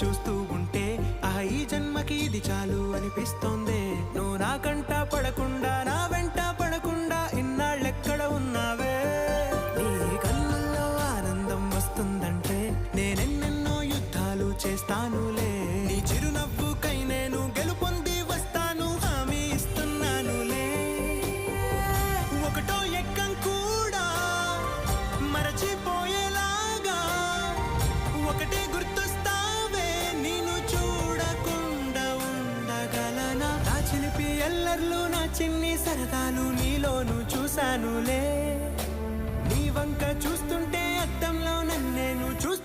చూస్తూ ఉంటే ఈ జన్మకి ఇది చాలు అనిపిస్తోంది. నువ్వు నాకంట పడకుండా నా వెంట పడకుండా ఇన్నాళ్ళెక్కడ ఉన్నావే? నీ కళ్ళల్లో ఆనందం వస్తుందంటే నేనెన్నెన్నో యుద్ధాలు చేస్తానులే. నీ చిరునవ్వుకై నేను గెలుపొంది వస్తాను, హామీ ఇస్తున్నానులే. ఒకటో ఎక్కం కూడా మరచిపోయేలాగా ఒకటే గుర్తొస్తావే, నేను చూడకుండా ఉండగలనా? నా చిలిపి ఎల్లర్లు నా చిన్ని సరదాలు నీలోను చూశానులే. నీ వంక చూస్తుంటే అద్దంలో నన్నేను చూస్తాను.